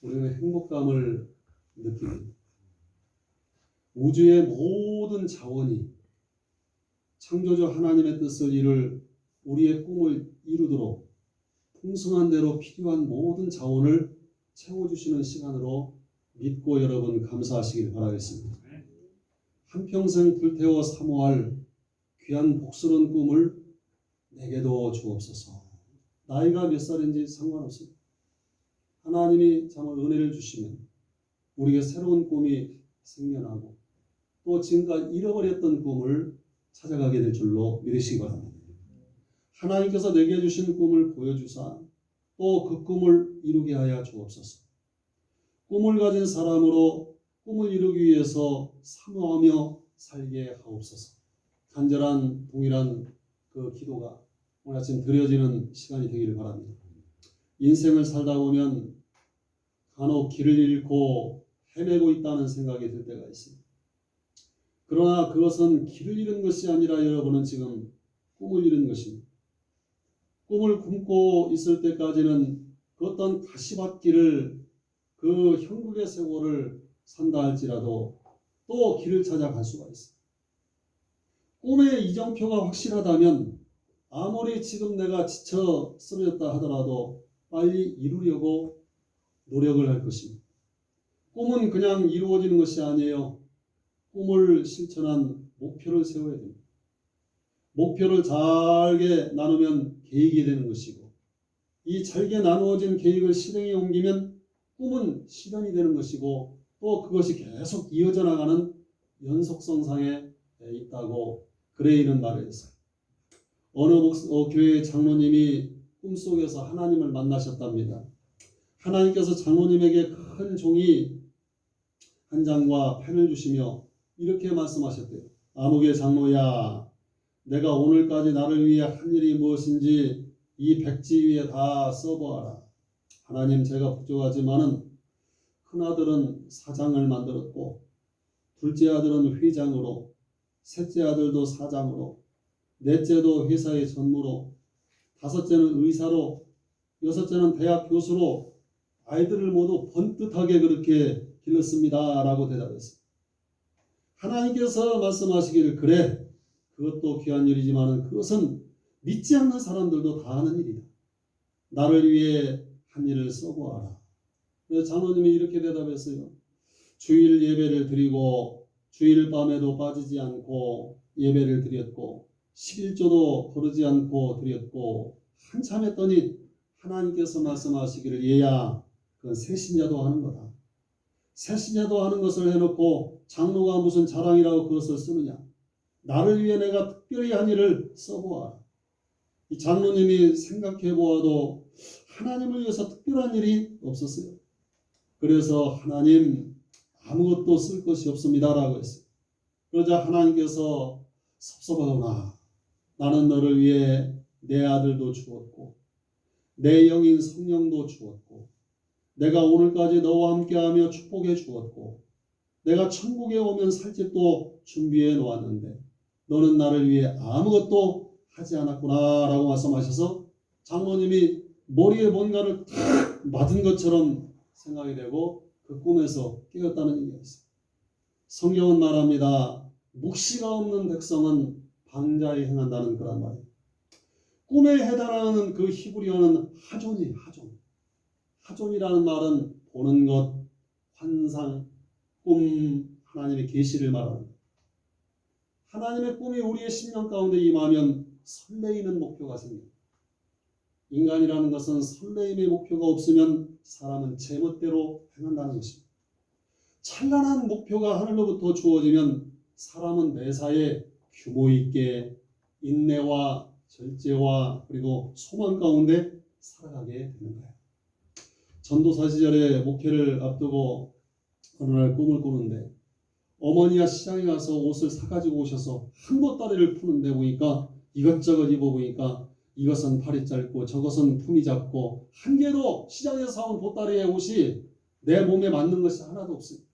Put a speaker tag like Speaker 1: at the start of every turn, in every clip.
Speaker 1: 우리는 행복감을 느낍니다. 우주의 모든 자원이 창조주 하나님의 뜻을 이룰 우리의 꿈을 이루도록 풍성한 대로 필요한 모든 자원을 채워주시는 시간으로 믿고 여러분 감사하시길 바라겠습니다. 한평생 불태워 사모할 귀한 복스러운 꿈을 내게도 주옵소서. 나이가 몇 살인지 상관없습니다. 하나님이 정말 은혜를 주시면 우리에게 새로운 꿈이 생겨나고 또 지금까지 잃어버렸던 꿈을 찾아가게 될 줄로 믿으시기 바랍니다. 하나님께서 내게 주신 꿈을 보여주사 또 그 꿈을 이루게 하여 주옵소서. 꿈을 가진 사람으로 꿈을 이루기 위해서 사모하며 살게 하옵소서. 간절한 동일한 그 기도가 오늘 아침 드려지는 시간이 되기를 바랍니다. 인생을 살다 보면 간혹 길을 잃고 헤매고 있다는 생각이 들 때가 있습니다. 그러나 그것은 길을 잃은 것이 아니라 여러분은 지금 꿈을 잃은 것입니다. 꿈을 꿈고 있을 때까지는 그 어떤 가시밭길을 그 형국의 세월을 산다 할지라도 또 길을 찾아갈 수가 있습니다. 꿈의 이정표가 확실하다면 아무리 지금 내가 지쳐 쓰러졌다 하더라도 빨리 이루려고 노력을 할 것입니다. 꿈은 그냥 이루어지는 것이 아니에요. 꿈을 실천한 목표를 세워야 됩니다. 목표를 잘게 나누면 계획이 되는 것이고 이 잘게 나누어진 계획을 실행에 옮기면 꿈은 실현이 되는 것이고 또 그것이 계속 이어져 나가는 연속성상에 있다고 그레이는 말했어요. 어느 교회 장로님이 꿈속에서 하나님을 만나셨답니다. 하나님께서 장로님에게 큰 종이 한 장과 펜을 주시며 이렇게 말씀하셨대요. 아무개 장로야, 내가 오늘까지 나를 위해 한 일이 무엇인지 이 백지 위에 다 써보아라. 하나님, 제가 부족하지만은 큰아들은 사장을 만들었고 둘째 아들은 회장으로 셋째 아들도 사장으로 넷째도 회사의 전무로 다섯째는 의사로 여섯째는 대학 교수로 아이들을 모두 번듯하게 그렇게 길렀습니다. 라고 대답했습니다. 하나님께서 말씀하시기를 그래, 그것도 귀한 일이지만 그것은 믿지 않는 사람들도 다 하는 일이다. 나를 위해 한 일을 써보아라. 그래서 장로님이 이렇게 대답했어요. 주일 예배를 드리고 주일 밤에도 빠지지 않고 예배를 드렸고 11조도 거르지 않고 드렸고 한참 했더니 하나님께서 말씀하시기를 얘야, 그건 새신자도 하는 거다. 새신자도 하는 것을 해놓고 장로가 무슨 자랑이라고 그것을 쓰느냐. 나를 위해 내가 특별히 한 일을 써보아라. 이 장로님이 생각해보아도 하나님을 위해서 특별한 일이 없었어요. 그래서 하나님, 아무것도 쓸 것이 없습니다 라고 했어요. 그러자 하나님께서 섭섭하구나. 나는 너를 위해 내 아들도 주었고 내 영인 성령도 주었고 내가 오늘까지 너와 함께하며 축복해 주었고 내가 천국에 오면 살 집도 준비해 놓았는데 너는 나를 위해 아무것도 하지 않았구나 라고 말씀하셔서 장로님이 머리에 뭔가를 탁 맞은 것처럼 생각이 되고 그 꿈에서 깨었다는 얘기였어요. 성경은 말합니다. 묵시가 없는 백성은 방자에 행한다는 그런 말이에요. 꿈에 해당하는 그 히브리어는 하존이 하존. 하존이라는 말은 보는 것, 환상, 꿈, 하나님의 계시를 말합니다. 하나님의 꿈이 우리의 심령 가운데 임하면 설레이는 목표가 생깁니다. 인간이라는 것은 설레임의 목표가 없으면 사람은 제멋대로 행한다는 것입니다. 찬란한 목표가 하늘로부터 주어지면 사람은 매사에 규모 있게 인내와 절제와 그리고 소망 가운데 살아가게 되는 거예요. 전도사 시절에 목회를 앞두고 어느 날 꿈을 꾸는데 어머니가 시장에 가서 옷을 사가지고 오셔서 한 보따리를 푸는데 보니까 이것저것 입어보니까 이것은 팔이 짧고 저것은 품이 작고 한 개도 시장에서 사온 보따리의 옷이 내 몸에 맞는 것이 하나도 없습니다.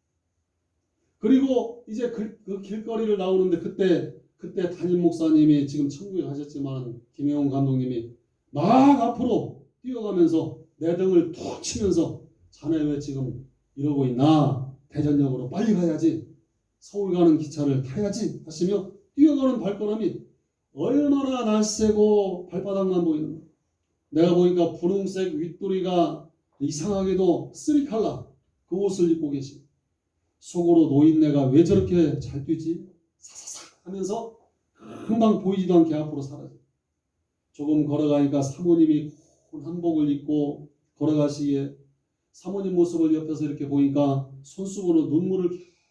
Speaker 1: 그리고 이제 그 길거리를 나오는데 그때 담임 목사님이 지금 천국에 가셨지만 김영훈 감독님이 막 앞으로 뛰어가면서 내 등을 툭 치면서 자네 왜 지금 이러고 있나? 대전역으로 빨리 가야지. 서울 가는 기차를 타야지 하시며 뛰어가는 발걸음이 얼마나 날쌔고 발바닥만 보이는 거야. 내가 보니까 분홍색 윗도리가 이상하게도 3컬러 그 옷을 입고 계시. 속으로 노인네가 왜 저렇게 잘 뛰지? 사사사 하면서 금방 보이지도 않게 앞으로 사라져. 조금 걸어가니까 사모님이 큰 한복을 입고 걸어가시기에 사모님 모습을 옆에서 이렇게 보니까 손수건으로 눈물을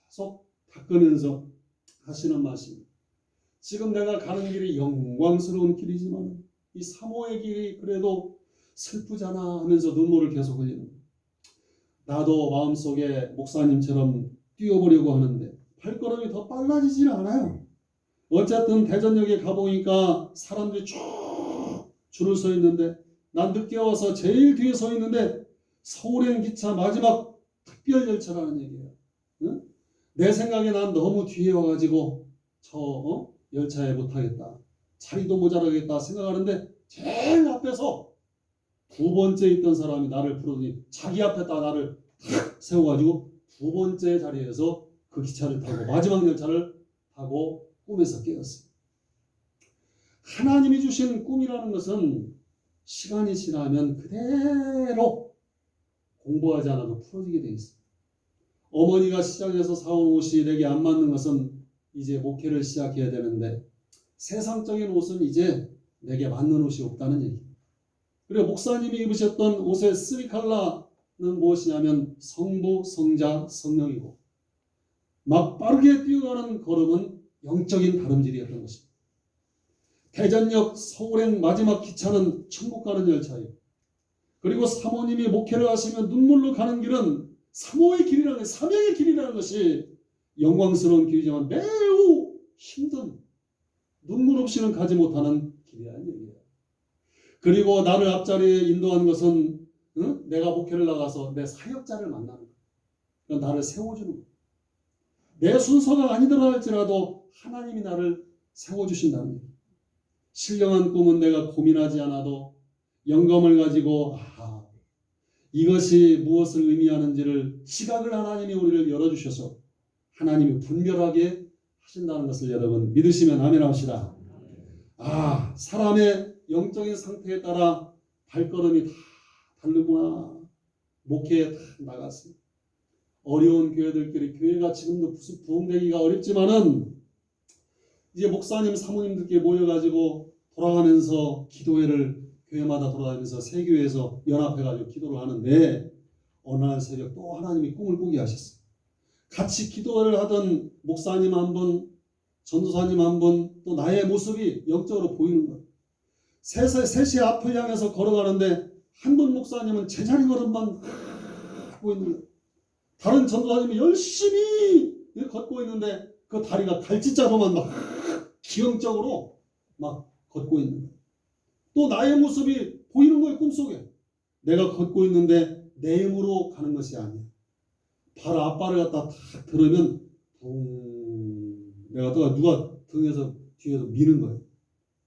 Speaker 1: 계속 닦으면서 하시는 말씀입니다. 지금 내가 가는 길이 영광스러운 길이지만 이 사모의 길이 그래도 슬프잖아 하면서 눈물을 계속 흘리는 거예요. 나도 마음속에 목사님처럼 뛰어보려고 하는데 발걸음이 더 빨라지질 않아요. 어쨌든 대전역에 가보니까 사람들이 쭉 줄을 서 있는데 난 늦게 와서 제일 뒤에 서 있는데 서울행 기차 마지막 특별 열차라는 얘기예요. 응? 내 생각에 난 너무 뒤에 와가지고 저 열차에 못하겠다. 자리도 모자라겠다 생각하는데 제일 앞에서 두 번째 있던 사람이 나를 부르더니 자기 앞에다 나를 탁 세워가지고 두 번째 자리에서 그 기차를 타고 마지막 열차를 타고 꿈에서 깨었어요. 하나님이 주신 꿈이라는 것은 시간이 지나면 그대로 공부하지 않아도 풀어지게 되어 있어요. 어머니가 시장에서 사온 옷이 내게 안 맞는 것은 이제 목회를 시작해야 되는데 세상적인 옷은 이제 내게 맞는 옷이 없다는 얘기예요. 그리고 목사님이 입으셨던 옷의 3컬러는 무엇이냐면 성부, 성자, 성령이고 막 빠르게 뛰어가는 걸음은 영적인 다름질이었던 것입니다. 대전역 서울행 마지막 기차는 천국 가는 열차예요. 그리고 사모님이 목회를 하시면 눈물로 가는 길은 사모의 길이라는 사명의 길이라는 것이 영광스러운 길이지만 매우 힘든 눈물 없이는 가지 못하는 길이라는 얘기예요. 그리고 나를 앞자리에 인도한 것은 내가 목회를 나가서 내 사역자를 만나는 거예요. 나를 세워주는 거예요. 내 순서가 아니더라 할지라도 하나님이 나를 세워주신다는 거예요. 신령한 꿈은 내가 고민하지 않아도 영감을 가지고 이것이 무엇을 의미하는지를 시각을 하나님이 우리를 열어주셔서 하나님이 분별하게 하신다는 것을 여러분 믿으시면 아멘 합시다. 사람의 영적인 상태에 따라 발걸음이 다 다르구나. 목회에 다 나갔어요. 어려운 교회들끼리 교회가 지금도 부흥되기가 어렵지만은 이제 목사님 사모님들께 모여가지고 돌아가면서 기도회를 교회마다 돌아다니면서 새 교회에서 연합해가지고 기도를 하는데 어느 날 새벽 또 하나님이 꿈을 꾸게 하셨어요. 같이 기도를 하던 목사님 한 분, 전도사님 한 분, 또 나의 모습이 영적으로 보이는 거예요. 셋이 앞을 향해서 걸어가는데 한 분 목사님은 제자리 걸음만 하고 있는 거예요. 다른 전도사님이 열심히 걷고 있는데 그 다리가 갈치자로만 막 기형적으로 막 걷고 있는 거예요. 또 나의 모습이 보이는 거예요. 꿈속에. 내가 걷고 있는데 내 힘으로 가는 것이 아니에요. 발 앞발을 갖다 탁 들으면 붕 내가 또 누가 등에서 뒤에서 미는 거예요.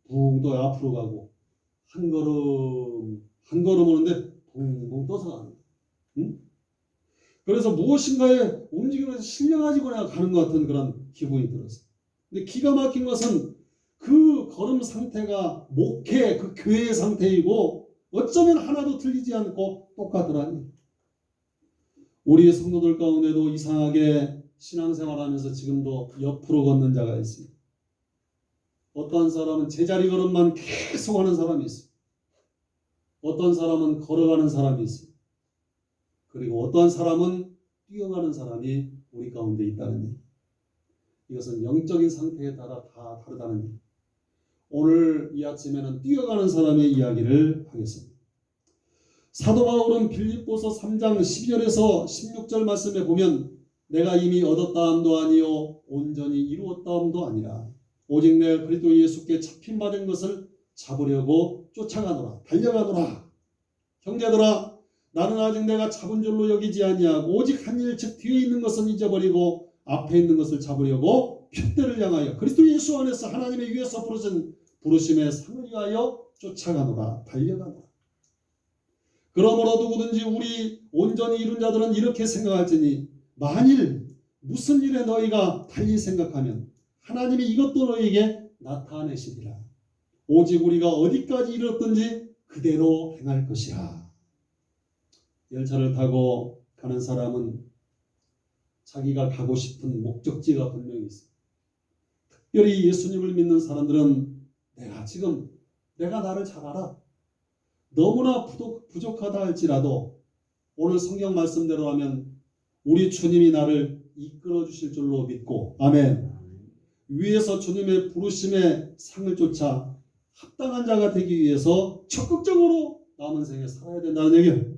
Speaker 1: 붕 또 앞으로 가고 한 걸음 오는데 붕붕 떠서 가는 거예요. 응? 그래서 무엇인가에 움직이면서 신령하지고 내가 가는 것 같은 그런 기분이 들었어요. 근데 기가 막힌 것은 그 걸음 상태가 목회, 그 교회의 상태이고 어쩌면 하나도 틀리지 않고 똑같더라니. 우리 성도들 가운데도 이상하게 신앙생활하면서 지금도 옆으로 걷는 자가 있습니다. 어떤 사람은 제자리 걸음만 계속 하는 사람이 있어요. 어떤 사람은 걸어가는 사람이 있어요. 그리고 어떤 사람은 뛰어가는 사람이 우리 가운데 있다는 얘기. 이것은 영적인 상태에 따라 다 다르다는 얘기. 오늘 이 아침에는 뛰어가는 사람의 이야기를 하겠습니다. 사도 바울은 빌립보서 3장 12절에서 16절 말씀에 보면 내가 이미 얻었다함도 아니요 온전히 이루었다함도 아니라 오직 내가 그리스도 예수께 잡힌받은 것을 잡으려고 쫓아가노라 달려가노라. 형제들아 나는 아직 내가 잡은 줄로 여기지 아니하고 오직 한 일 즉 뒤에 있는 것은 잊어버리고 앞에 있는 것을 잡으려고 표대를 향하여 그리스도 예수 안에서 하나님의 위에서 부르심의 상을 위하여 쫓아가노라 달려가노라. 그러므로 누구든지 우리 온전히 이룬 자들은 이렇게 생각할지니 만일 무슨 일에 너희가 달리 생각하면 하나님이 이것도 너희에게 나타내시리라. 오직 우리가 어디까지 이르렀든지 그대로 행할 것이라. 열차를 타고 가는 사람은 자기가 가고 싶은 목적지가 분명히 있어요. 특별히 예수님을 믿는 사람들은 내가 나를 잘 알아. 너무나 부족하다 할지라도 오늘 성경 말씀대로 하면 우리 주님이 나를 이끌어 주실 줄로 믿고, 아멘. 위에서 주님의 부르심의 상을 쫓아 합당한 자가 되기 위해서 적극적으로 남은 생에 살아야 된다는 얘기예요.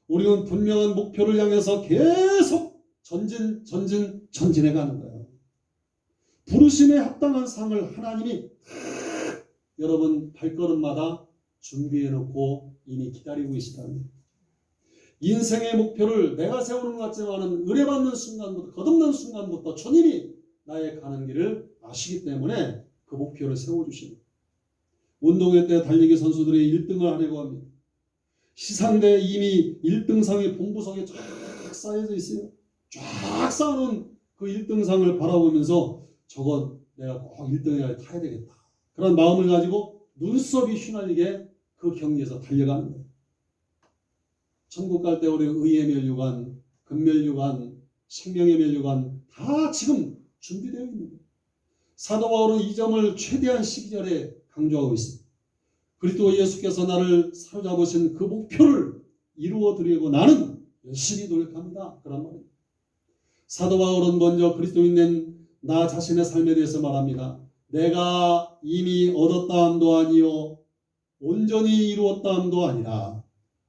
Speaker 1: 우리는 분명한 목표를 향해서 계속 전진해 가는 거예요. 부르심에 합당한 상을 하나님이 여러분 발걸음마다 준비해 놓고 이미 기다리고 계시다는 거예요. 인생의 목표를 내가 세우는 것 같지만은 의뢰받는 순간부터, 거듭난 순간부터 주님이 나의 가는 길을 아시기 때문에 그 목표를 세워주시는 거예요. 운동회 때 달리기 선수들이 1등을 하려고 합니다. 시상대에 이미 1등상이 본부석에 쫙 쌓여져 있어요. 쫙 쌓아놓은 그 1등상을 바라보면서 저거 내가 꼭 1등에 타야 되겠다. 그런 마음을 가지고 눈썹이 휘날리게 그 경기에서 달려가는 거예요. 천국 갈 때 우리 의의 면류관, 금면류관, 생명의 면류관 다 지금 준비되어 있는 거예요. 사도 바울은 이 점을 최대한 12절에 강조하고 있습니다. 그리스도 예수께서 나를 사로잡으신 그 목표를 이루어 드리고 나는 열심히 노력합니다. 그런 말입니다. 사도 바울은 먼저 그리스도인 된 나 자신의 삶에 대해서 말합니다. 내가 이미 얻었다 함도 아니요 온전히 이루었다 함도 아니라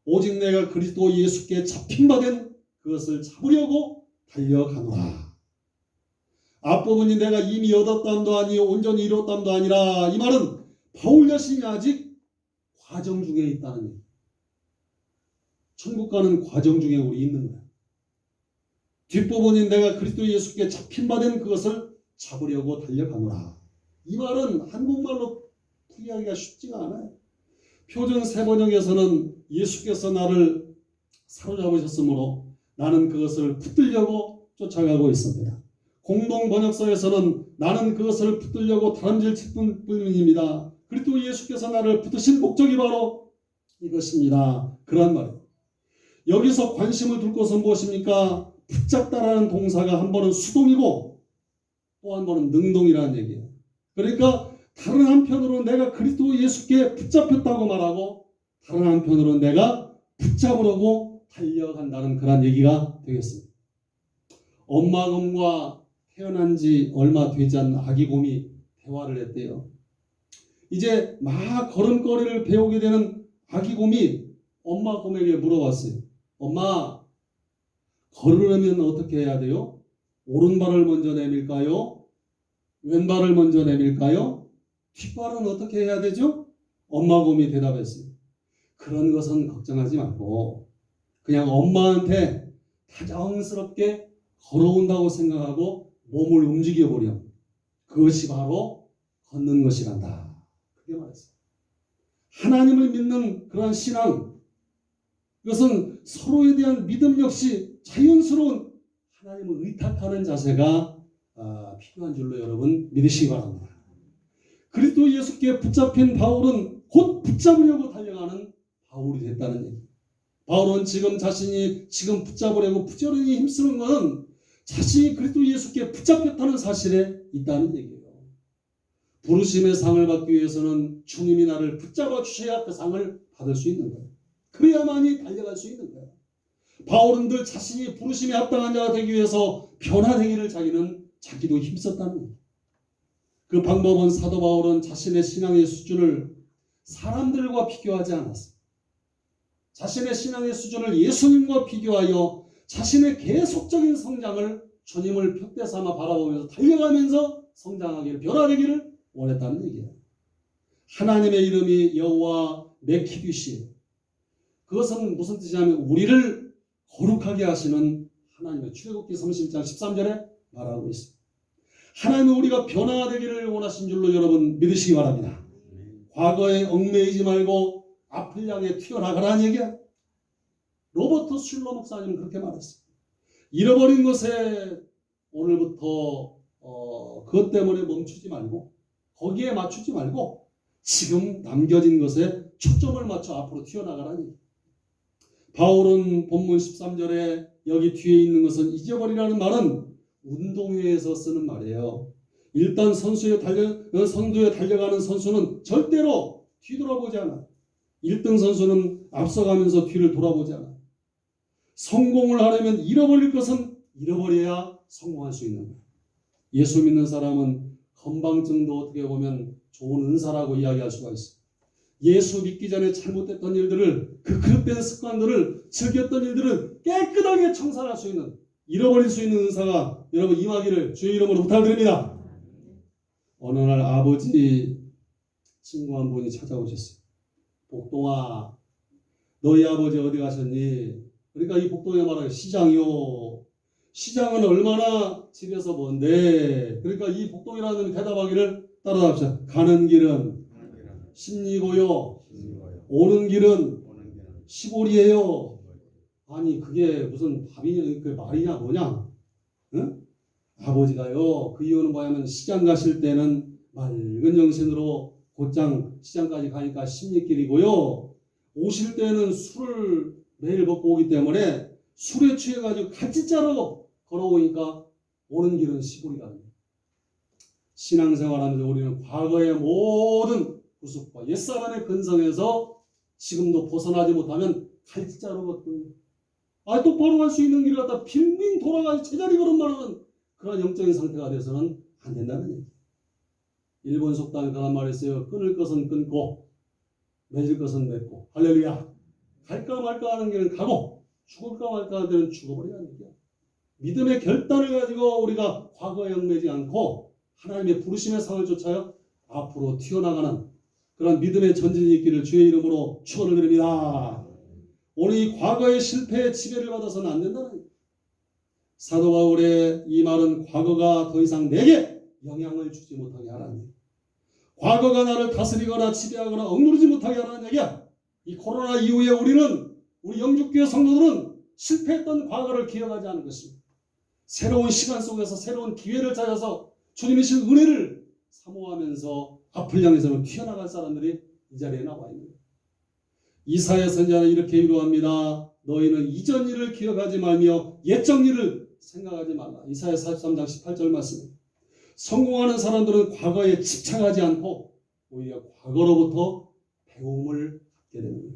Speaker 1: 오직 내가 그리스도 예수께 잡힌 바 된 그것을 잡으려고 달려가노라. 앞부분이 내가 이미 얻었다 함도 아니요 온전히 이루었다 함도 아니라, 이 말은 바울 자신이 아직 과정 중에 있다는 얘기예요. 천국 가는 과정 중에 우리 있는 거예요. 뒷부분이 내가 그리스도 예수께 잡힌 바 된 그것을 잡으려고 달려가노라. 이 말은 한국말로 풀이하기가 쉽지가 않아요. 표준 세번역에서는 예수께서 나를 사로잡으셨으므로 나는 그것을 붙들려고 쫓아가고 있습니다. 공동 번역서에서는 나는 그것을 붙들려고 다람쥐를 칠 뿐입니다. 그리스도 예수께서 나를 붙드신 목적이 바로 이것입니다. 그런 말이에요. 여기서 관심을 둘 것은 무엇입니까? 붙잡다라는 동사가 한 번은 수동이고 또 한 번은 능동이라는 얘기예요. 그러니까 다른 한편으로는 내가 그리스도 예수께 붙잡혔다고 말하고 다른 한편으로는 내가 붙잡으려고 달려간다는 그런 얘기가 되겠습니다. 엄마 곰과 태어난 지 얼마 되지 않은 아기 곰이 대화를 했대요. 이제 막 걸음걸이를 배우게 되는 아기 곰이 엄마 곰에게 물어봤어요. 엄마, 걸으려면 어떻게 해야 돼요? 오른발을 먼저 내밀까요? 왼발을 먼저 내밀까요? 뒷발은 어떻게 해야 되죠? 엄마 곰이 대답했어요. 그런 것은 걱정하지 말고 그냥 엄마한테 다정스럽게 걸어온다고 생각하고 몸을 움직여보렴. 그것이 바로 걷는 것이란다. 그렇게 말했어요. 하나님을 믿는 그런 신앙, 이것은 서로에 대한 믿음 역시 자연스러운 하나님을 의탁하는 자세가 필요한 줄로 여러분 믿으시기 바랍니다. 그리스도 예수께 붙잡힌 바울은 곧 붙잡으려고 달려가는 바울이 됐다는 얘기. 바울은 자신이 붙잡으려고 부지런히 힘쓰는 것은 자신이 그리스도 예수께 붙잡혔다는 사실에 있다는 얘기예요. 부르심의 상을 받기 위해서는 주님이 나를 붙잡아 주셔야 그 상을 받을 수 있는 거예요. 그래야만이 달려갈 수 있는 거예요. 바울은 늘 자신이 부르심에 합당한 자가 되기 위해서 변화되기를 자기도 힘썼다는 거예요. 그 방법은 사도 바울은 자신의 신앙의 수준을 사람들과 비교하지 않았어요. 자신의 신앙의 수준을 예수님과 비교하여 자신의 계속적인 성장을 주님을 푯대 삼아 바라보면서 달려가면서 성장하기를, 변화되기를 원했다는 얘기예요. 하나님의 이름이 여호와 메키비시예요. 그것은 무슨 뜻이냐면 우리를 거룩하게 하시는 하나님의, 출애굽기 30장 13절에 말하고 있습니다. 하나님은 우리가 변화되기를 원하신 줄로 여러분 믿으시기 바랍니다. 과거에 얽매이지 말고 앞을 향해 튀어나가라는 얘기야. 로버트 슐러 목사님은 그렇게 말했어요. 잃어버린 것에 오늘부터 그것 때문에 멈추지 말고 거기에 맞추지 말고 지금 남겨진 것에 초점을 맞춰 앞으로 튀어나가라니. 바울은 본문 13절에 여기 뒤에 있는 것은 잊어버리라는 말은 운동회에서 쓰는 말이에요. 일단 선두에 달려가는 선수는 절대로 뒤돌아보지 않아요. 1등 선수는 앞서가면서 뒤를 돌아보지 않아요. 성공을 하려면 잃어버릴 것은 잃어버려야 성공할 수 있는 거예요. 예수 믿는 사람은 건방증도 어떻게 보면 좋은 은사라고 이야기할 수가 있어요. 예수 믿기 전에 잘못됐던 일들을, 그 그릇된 습관들을, 즐겼던 일들을 깨끗하게 청산할 수 있는, 잃어버릴 수 있는 은사가 여러분 임하기를 주의 이름으로 부탁드립니다. 어느 날 아버지 친구 한 분이 찾아오셨어요. 복동아, 너희 아버지 어디 가셨니? 그러니까 이 복동이 말하기 시장이요. 시장은 얼마나 집에서 먼데? 그러니까 이 복동이라는 대답하기를 따라합시다. 가는 길은 10리고요. 오는 길은 15리예요. 아니 그게 무슨 답이냐, 그 말이냐 뭐냐? 응? 아버지가요. 그 이유는 뭐냐면 시장 가실 때는 맑은 정신으로 곧장 시장까지 가니까 10리길이고요. 오실 때는 술을 매일 먹고 오기 때문에 술에 취해가지고 갈짓자로 걸어오니까 오는 길은 15리랍니다. 신앙생활하면서 우리는 과거의 모든 구습과 옛사람의 근성에서 지금도 벗어나지 못하면 갈짓자로 걷거든요. 똑바로 갈 수 있는 길을 갖다 빙빙 돌아가서 제자리 걸음만 그런 영적인 상태가 돼서는 안 된다는 얘기예요. 일본 속담에 그런 말이 있어요. 끊을 것은 끊고 맺을 것은 맺고. 할렐루야. 갈까 말까 하는 길은 가고 죽을까 말까 하는 데는 죽어버리라는 얘기야. 믿음의 결단을 가지고 우리가 과거에 얽매지 않고 하나님의 부르심의 상을 쫓아요 앞으로 튀어나가는 그런 믿음의 전진이 있기를 주의 이름으로 축원을 드립니다. 오늘 이 과거의 실패에 지배를 받아서는 안 된다는 거예요. 사도 바울의 이 말은 과거가 더 이상 내게 영향을 주지 못하게 하라는 얘기예요. 과거가 나를 다스리거나 지배하거나 억누르지 못하게 하라는 얘기야. 이 코로나 이후에 우리 영주교회 성도들은 실패했던 과거를 기억하지 않은 것입니다. 새로운 시간 속에서 새로운 기회를 찾아서 주님의 신 은혜를 사모하면서 앞을 향해서는 튀어나갈 사람들이 이 자리에 나와 있는 거예요. 이사야 선지자는 이렇게 위로합니다. 너희는 이전 일을 기억하지 말며 옛적 일을 생각하지 말라. 이사야 43장 18절 말씀. 성공하는 사람들은 과거에 집착하지 않고 오히려 과거로부터 배움을 갖게 되는 거예요.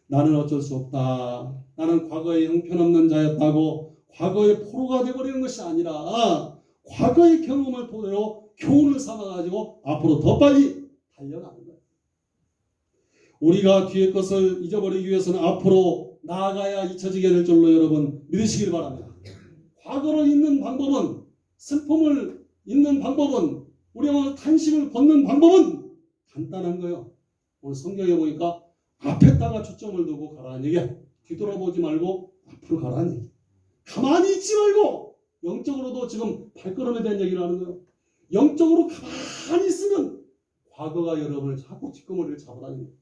Speaker 1: 나는 어쩔 수 없다. 나는 과거에 형편없는 자였다고 과거의 포로가 되어버리는 것이 아니라 과거의 경험을 토대로 교훈을 삼아가지고 앞으로 더 빨리 달려가는 거예요. 우리가 뒤의 것을 잊어버리기 위해서는 앞으로 나아가야 잊혀지게 될 줄로 여러분 믿으시길 바랍니다. 과거를 잊는 방법은, 슬픔을 잊는 방법은, 우리가 탄식을 걷는 방법은 간단한 거예요. 오늘 성경에 보니까 앞에다가 초점을 두고 가라는 얘기야. 뒤돌아보지 말고 앞으로 가라는 얘기. 가만히 있지 말고 영적으로도 지금 발걸음에 대한 얘기를 하는 거예요. 영적으로 가만히 있으면 과거가 여러분을 자꾸 뒷거머리를 잡아다니는 거예요.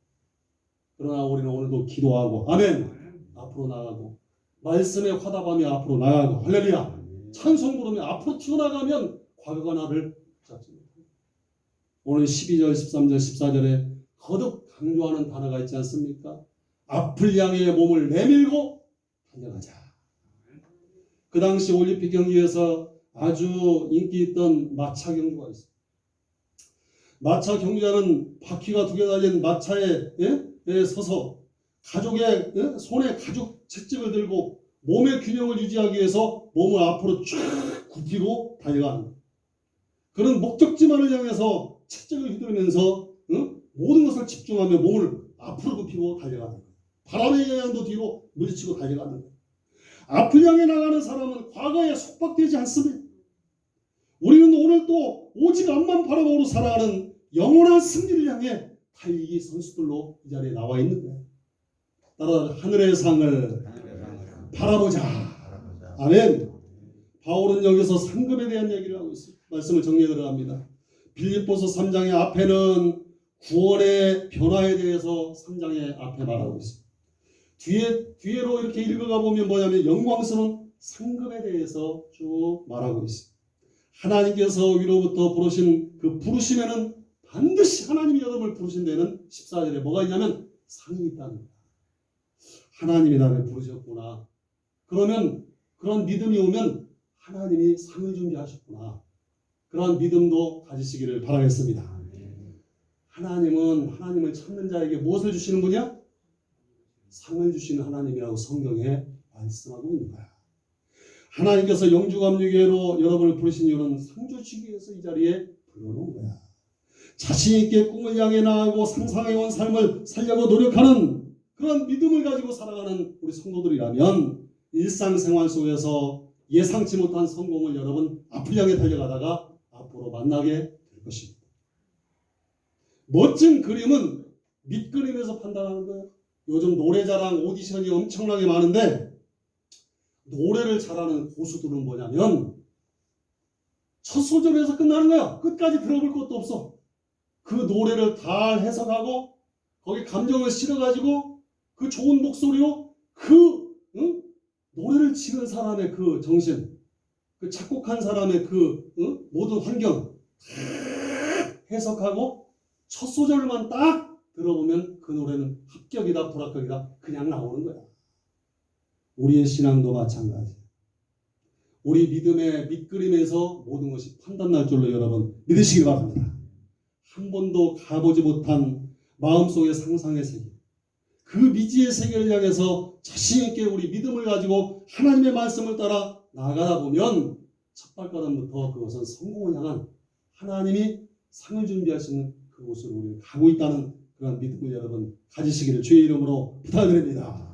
Speaker 1: 그러나 우리는 오늘도 기도하고 아멘 앞으로 나가고 말씀에 화답하며 앞으로 나가고 할렐루야 찬송 부르며 앞으로 튀어나가면 과거가 나를 잡지 못해요. 오늘 12절 13절 14절에 거듭 강조하는 단어가 있지 않습니까? 앞을 향해 몸을 내밀고 달려가자. 그 당시 올림픽 경기에서 아주 인기 있던 마차 경주가 있어요. 마차 경주자는 바퀴가 2개 달린 마차에 서서 가죽의 손에 가죽 채찍을 들고 몸의 균형을 유지하기 위해서 몸을 앞으로 쭉 굽히고 달려가는 거예요. 그런 목적지만을 향해서 채찍을 휘두르면서 모든 것을 집중하며 몸을 앞으로 굽히고 달려가는 거예요. 바람의 영향도 뒤로 물리치고 달려가는 거예요. 앞을 향해 나가는 사람은 과거에 속박되지 않습니다. 우리는 오늘 또 오직 앞만 바라보고 살아가는 영원한 승리를 향해 달리기 선수들로 이 자리에 나와 있는 거예요. 따라 하늘의 상을 바라보자. 아멘. 바울은 여기서 상급에 대한 얘기를 하고 있습니다. 말씀을 정리해 들어갑니다. 빌립보서 3장의 앞에는 구원의 변화에 대해서 3장의 앞에 말하고 있습니다. 뒤에로 이렇게 읽어가 보면 뭐냐면 영광스러운 상급에 대해서 쭉 말하고 있어요. 하나님께서 위로부터 부르신 그 부르심에는 반드시 하나님이 여러분을 부르신 데는 14절에 뭐가 있냐면 상이 있다는 거야. 하나님이 나를 부르셨구나. 그러면 그런 믿음이 오면 하나님이 상을 준비하셨구나. 그런 믿음도 가지시기를 바라겠습니다. 하나님은 하나님을 찾는 자에게 무엇을 주시는 분이야? 상을 주시는 하나님이라고 성경에 말씀하고 있는 거야. 하나님께서 영주감리교회로 여러분을 부르신 이유는 상 주시기 위해서 이 자리에 불러놓은 거야. 자신 있게 꿈을 향해 나아가고 상상해온 삶을 살려고 노력하는 그런 믿음을 가지고 살아가는 우리 성도들이라면 일상생활 속에서 예상치 못한 성공을 여러분 앞을 향해 달려가다가 앞으로 만나게 될 것입니다. 멋진 그림은 밑그림에서 판단하는 거예요. 요즘 노래자랑 오디션이 엄청나게 많은데 노래를 잘하는 고수들은 뭐냐면 첫 소절에서 끝나는 거야. 끝까지 들어볼 것도 없어. 그 노래를 다 해석하고 거기 감정을 실어가지고 그 좋은 목소리로 노래를 지은 사람의 그 정신, 그 작곡한 사람의 그 모든 환경 해석하고 첫 소절만 딱 들어보면 그 노래는 합격이다 불합격이다 그냥 나오는 거야. 우리의 신앙도 마찬가지. 우리 믿음의 밑그림에서 모든 것이 판단날 줄로 여러분 믿으시기 바랍니다. 한 번도 가보지 못한 마음속의 상상의 세계, 그 미지의 세계를 향해서 자신있게 우리 믿음을 가지고 하나님의 말씀을 따라 나아가다 보면 첫 발걸음부터 그것은 성공을 향한 하나님이 상을 준비하시는 그곳으로 우리가 가고 있다는 그런 믿음을 여러분 가지시기를 주의 이름으로 부탁드립니다.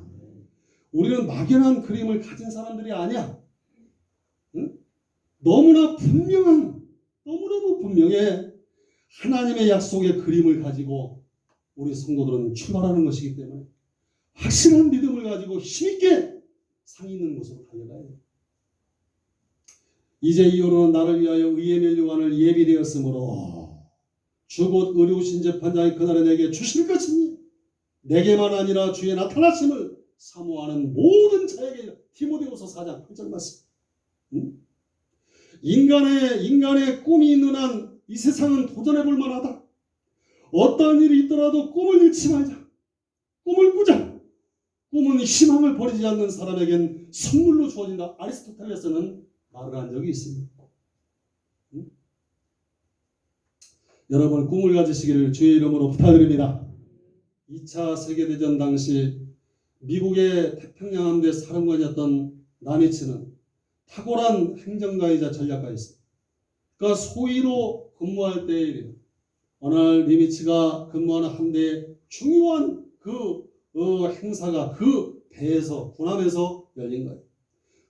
Speaker 1: 우리는 막연한 그림을 가진 사람들이 아니야. 응? 너무너무 분명해. 하나님의 약속의 그림을 가지고 우리 성도들은 출발하는 것이기 때문에 확실한 믿음을 가지고 힘있게 상 있는 곳으로 달려가야 돼. 이제 이후로는 나를 위하여 의의 면류관을 예비되었으므로 주 곧 의로우신 재판장이 그날에 내게 주실 것이니 내게만 아니라 주의 나타나심을 사모하는 모든 자에게. 디모데후서 4장 8절 말씀. 인간의 꿈이 있는 한 이 세상은 도전해 볼 만하다. 어떠한 일이 있더라도 꿈을 잃지 말자. 꿈을 꾸자. 꿈은 희망을 버리지 않는 사람에겐 선물로 주어진다. 아리스토텔레스는 말을 한 적이 있습니다. 여러분 꿈을 가지시기를 주의 이름으로 부탁드립니다. 2차 세계대전 당시 미국의 태평양 함대 사령관이었던 나미츠는 탁월한 행정가이자 전략가였습니다. 그러니까 소위로 근무할 때의 일이에요. 어느 날 니미츠가 근무하는 함대의 중요한 그 행사가 그 배에서 군함에서 열린 거예요.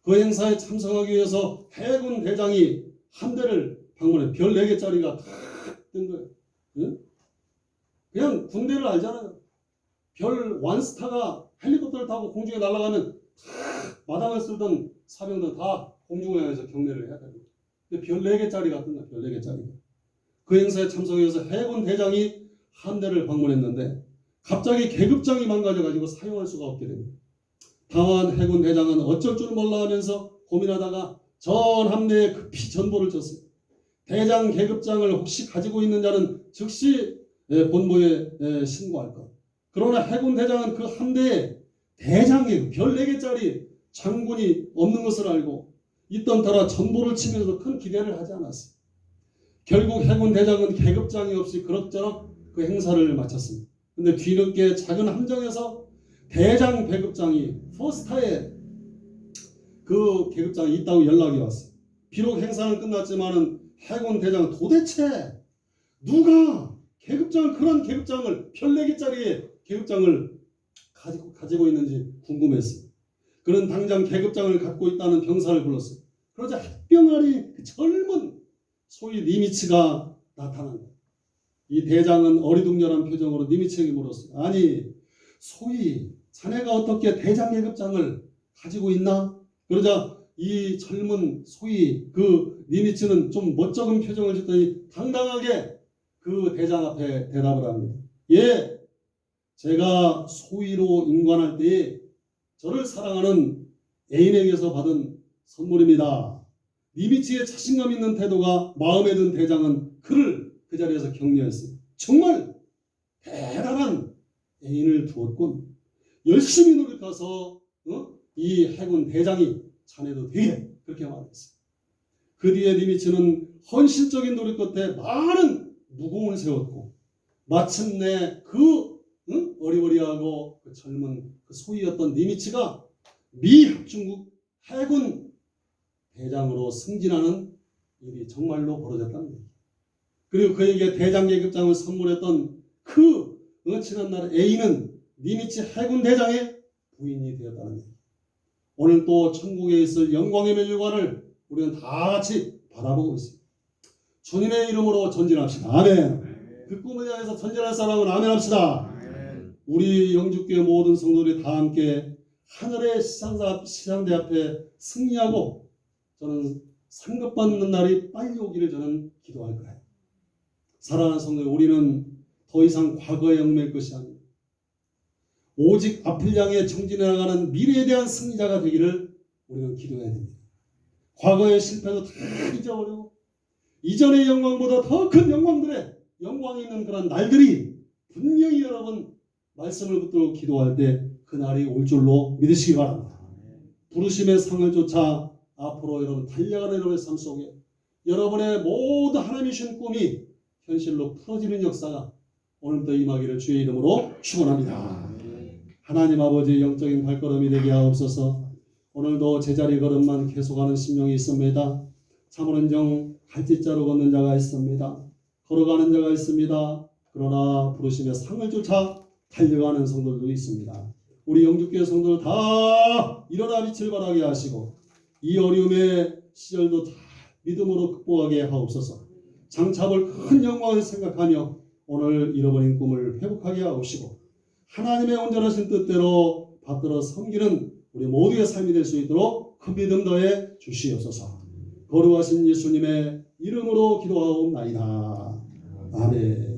Speaker 1: 그 행사에 참석하기 위해서 해군 대장이 함대를 방문해. 별 4개짜리가 탁 뜬 거예요. 응? 그냥 군대를 알잖아요. 별 원스타가 헬리콥터를 타고 공중에 날아가면 탁 마당을 쓸던 사병들 다 공중을 향해서 경례를 해야 됩니다. 근데 별 4개짜리가 뜬 거예요. 별 4개짜리가. 그 행사에 참석해서 해군 대장이 함대를 방문했는데 갑자기 계급장이 망가져가지고 사용할 수가 없게 됩니다. 당황한 해군 대장은 어쩔 줄 몰라 하면서 고민하다가 전 함대에 급히 전보를 쳤습니다. 대장 계급장을 혹시 가지고 있는 자는 즉시 본부에 신고할 것. 그러나 해군 대장은 그 함대에 대장 계급 별 4개짜리 장군이 없는 것을 알고 있던 터라 전보를 치면서 큰 기대를 하지 않았습니다. 결국 해군 대장은 계급장이 없이 그럭저럭 그 행사를 마쳤습니다. 근데 뒤늦게 작은 함정에서 대장 계급장이 포스타에 그 계급장이 있다고 연락이 왔어요. 비록 행사는 끝났지만은 해군 대장은 도대체 누가 그런 계급장을 별 4개짜리의 계급장을 가지고 있는지 궁금했어요. 그는 당장 계급장을 갖고 있다는 병사를 불렀어요. 그러자 햇병아리 그 젊은 소위 니미츠가 나타난 거예요. 이 대장은 어리둥절한 표정으로 니미츠에게 물었어요. 아니 소위 자네가 어떻게 대장 계급장을 가지고 있나? 그러자 이 젊은 소위 그 니미츠는 좀 멋쩍은 표정을 짓더니 당당하게 그 대장 앞에 대답을 합니다. 예, 제가 소위로 임관할 때에 저를 사랑하는 애인에게서 받은 선물입니다. 니미츠의 자신감 있는 태도가 마음에 든 대장은 그를 그 자리에서 격려했습니다. 정말 대단한 애인을 두었군. 열심히 노력해서 이 해군 대장이 자네도 되게 그렇게 말했습니다. 그 뒤에 니미츠는 헌신적인 노력 끝에 많은 무공을 세웠고 마침내 그 어리버리하고 그 젊은 그 소위였던 니미츠가 미 합중국 해군 대장으로 승진하는 일이 정말로 벌어졌다는 얘기예요. 그리고 그에게 대장 계급장을 선물했던 그 지난날 애인은 니미츠 해군 대장의 부인이 되었다는 얘기예요. 오늘 또 천국에 있을 영광의 면류관을 우리는 다 같이 바라보고 있습니다. 주님의 이름으로 전진합시다. 아멘. 그 꿈을 향해서 전진할 사람은 아멘 합시다. 우리 영주교회 모든 성도들이 다 함께 하늘의 시상대 앞에 승리하고 저는 상급받는 날이 빨리 오기를 저는 기도할 거예요. 사랑하는 성도, 우리는 더 이상 과거에 얽매일 것이 아닙니다. 오직 앞을 향해 정진해 나가는 미래에 대한 승리자가 되기를 우리는 기도해야 됩니다. 과거의 실패도 다 잊어버리고 이전의 영광보다 더 큰 영광들의 영광이 있는 그런 날들이 분명히 여러분 말씀을 붙들고 기도할 때 그날이 올 줄로 믿으시기 바랍니다. 부르심의 상을 쫓아 앞으로 여러분 달려가는 여러분의 삶 속에 여러분의 모든 하나님이 주신 꿈이 현실로 풀어지는 역사가 오늘부터 임하기를 주의 이름으로 축원합니다. 하나님 아버지 영적인 발걸음이 되게 하옵소서. 오늘도 제자리 걸음만 계속하는 심령이 있습니다. 참으른정 갈짓자로 걷는 자가 있습니다. 걸어가는 자가 있습니다. 그러나 부르심의 상을 쫓아 달려가는 성도들도 있습니다. 우리 영주교회 성도들 다 일어나 빛을 발하게 하시고 이 어려움의 시절도 다 믿음으로 극복하게 하옵소서. 장차볼 큰 영광을 생각하며 오늘 잃어버린 꿈을 회복하게 하옵시고 하나님의 온전하신 뜻대로 받들어 섬기는 우리 모두의 삶이 될 수 있도록 큰 믿음 더해 주시옵소서. 거룩하신 예수님의 이름으로 기도하옵나이다. 아멘.